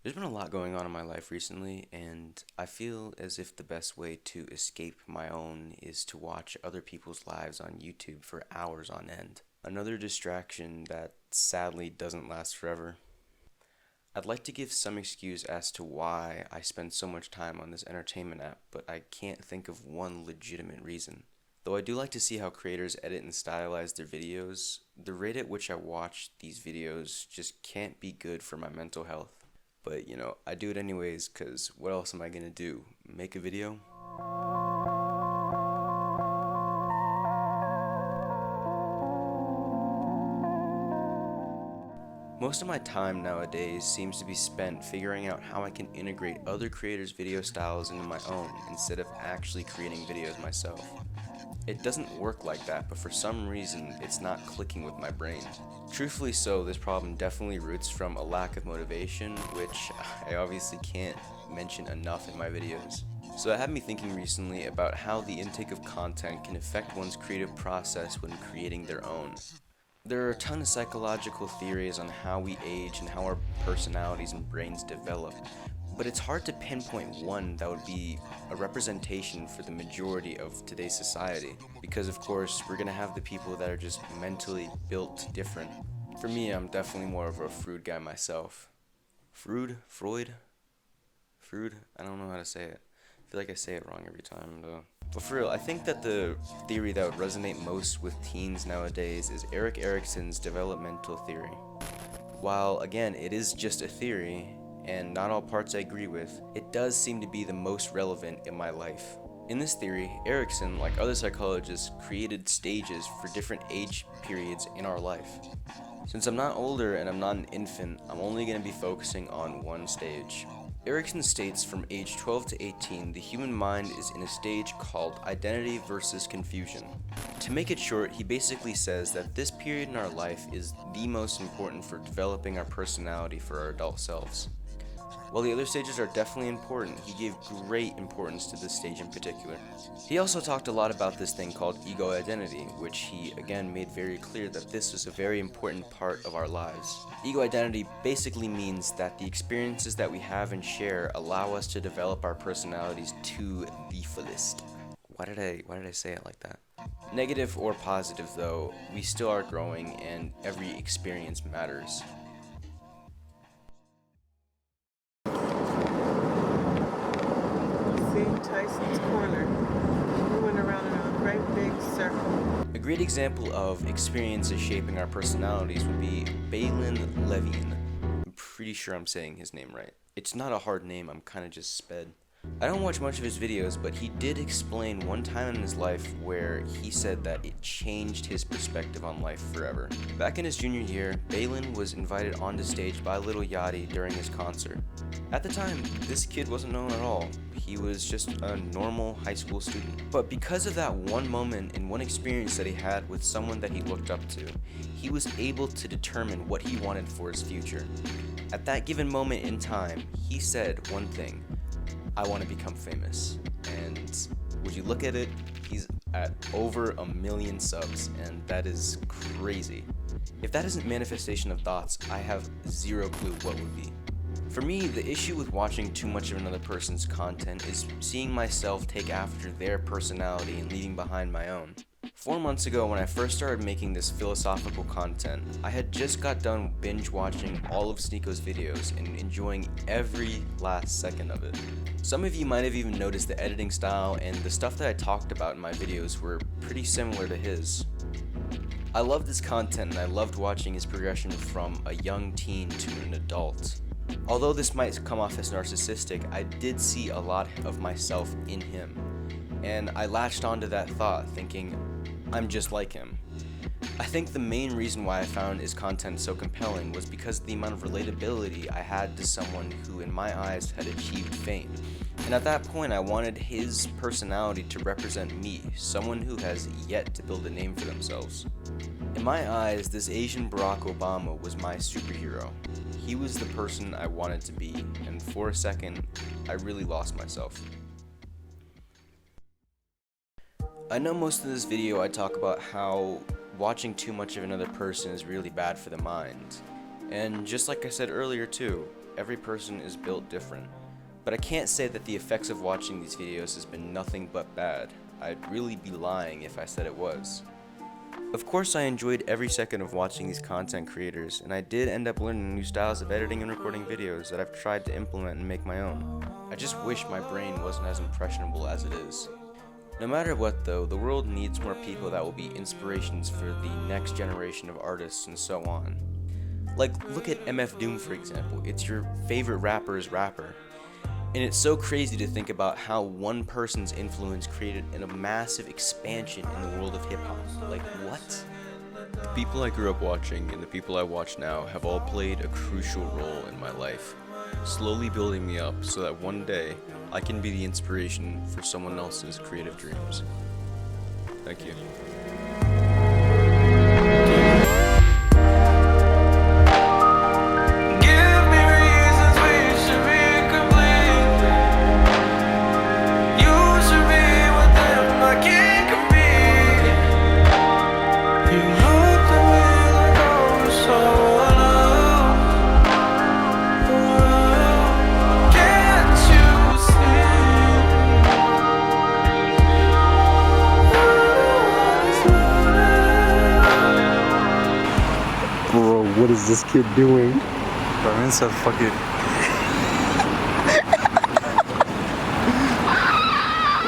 There's been a lot going on in my life recently, and I feel as if the best way to escape my own is to watch other people's lives on YouTube for hours on end. Another distraction that sadly doesn't last forever. I'd like to give some excuse as to why I spend so much time on this entertainment app, but I can't think of one legitimate reason. Though I do like to see how creators edit and stylize their videos, the rate at which I watch these videos just can't be good for my mental health. But I do it anyways, because what else am I gonna do? Make a video? Most of my time nowadays seems to be spent figuring out how I can integrate other creators' video styles into my own instead of actually creating videos myself. It doesn't work like that, but for some reason, it's not clicking with my brain. Truthfully so, this problem definitely roots from a lack of motivation, which I obviously can't mention enough in my videos. So that had me thinking recently about how the intake of content can affect one's creative process when creating their own. There are a ton of psychological theories on how we age and how our personalities and brains develop, but it's hard to pinpoint one that would be a representation for the majority of today's society, because of course we're gonna have the people that are just mentally built different. For me, I'm definitely more of a Freud guy myself. Freud? I don't know how to say it. I feel like I say it wrong every time though. But for real, I think that the theory that would resonate most with teens nowadays is Erik Erikson's developmental theory. While again, it is just a theory, and not all parts I agree with, it does seem to be the most relevant in my life. In this theory, Erikson, like other psychologists, created stages for different age periods in our life. Since I'm not older and I'm not an infant, I'm only going to be focusing on one stage. Erikson states from age 12 to 18, the human mind is in a stage called identity versus confusion. To make it short, he basically says that this period in our life is the most important for developing our personality for our adult selves. While the other stages are definitely important, he gave great importance to this stage in particular. He also talked a lot about this thing called ego identity, which he again made very clear that this was a very important part of our lives. Ego identity basically means that the experiences that we have and share allow us to develop our personalities to the fullest. Why did I say it like that? Negative or positive though, we still are growing and every experience matters. See Tyson's Corner. We went around in a great big circle. A great example of experiences shaping our personalities would be Baylen Levine. I'm pretty sure I'm saying his name right. It's not a hard name, I'm kinda just sped. I don't watch much of his videos, but he did explain one time in his life where he said that it changed his perspective on life forever. Back in his junior year, Baylen was invited onto stage by Lil Yachty during his concert. At the time, this kid wasn't known at all. He was just a normal high school student. But because of that one moment and one experience that he had with someone that he looked up to, he was able to determine what he wanted for his future. At that given moment in time, he said one thing: I want to become famous. And would you look at it, he's at over 1 million subs, and that is crazy. If that isn't manifestation of thoughts, I have zero clue what would be. For me, the issue with watching too much of another person's content is seeing myself take after their personality and leaving behind my own. 4 months ago, when I first started making this philosophical content, I had just got done binge watching all of Sneako's videos and enjoying every last second of it. Some of you might have even noticed the editing style and the stuff that I talked about in my videos were pretty similar to his. I loved his content and I loved watching his progression from a young teen to an adult. Although this might come off as narcissistic, I did see a lot of myself in him, and I latched onto that thought thinking, I'm just like him. I think the main reason why I found his content so compelling was because of the amount of relatability I had to someone who in my eyes had achieved fame. And at that point I wanted his personality to represent me, someone who has yet to build a name for themselves. In my eyes, this Asian Barack Obama was my superhero. He was the person I wanted to be, and for a second, I really lost myself. I know most of this video I talk about how watching too much of another person is really bad for the mind. And just like I said earlier too, Every person is built different. But I can't say that the effects of watching these videos has been nothing but bad. I'd really be lying if I said it was. Of course, I enjoyed every second of watching these content creators, and I did end up learning new styles of editing and recording videos that I've tried to implement and make my own. I just wish my brain wasn't as impressionable as it is. No matter what though, the world needs more people that will be inspirations for the next generation of artists and so on. Like, look at MF Doom for example. It's your favorite rapper's rapper. And it's so crazy to think about how one person's influence created a massive expansion in the world of hip-hop. Like, what? The people I grew up watching and the people I watch now have all played a crucial role in my life, slowly building me up so that one day I can be the inspiration for someone else's creative dreams. Thank you. Bro, what is this kid doing? Bro, I'm in so fucking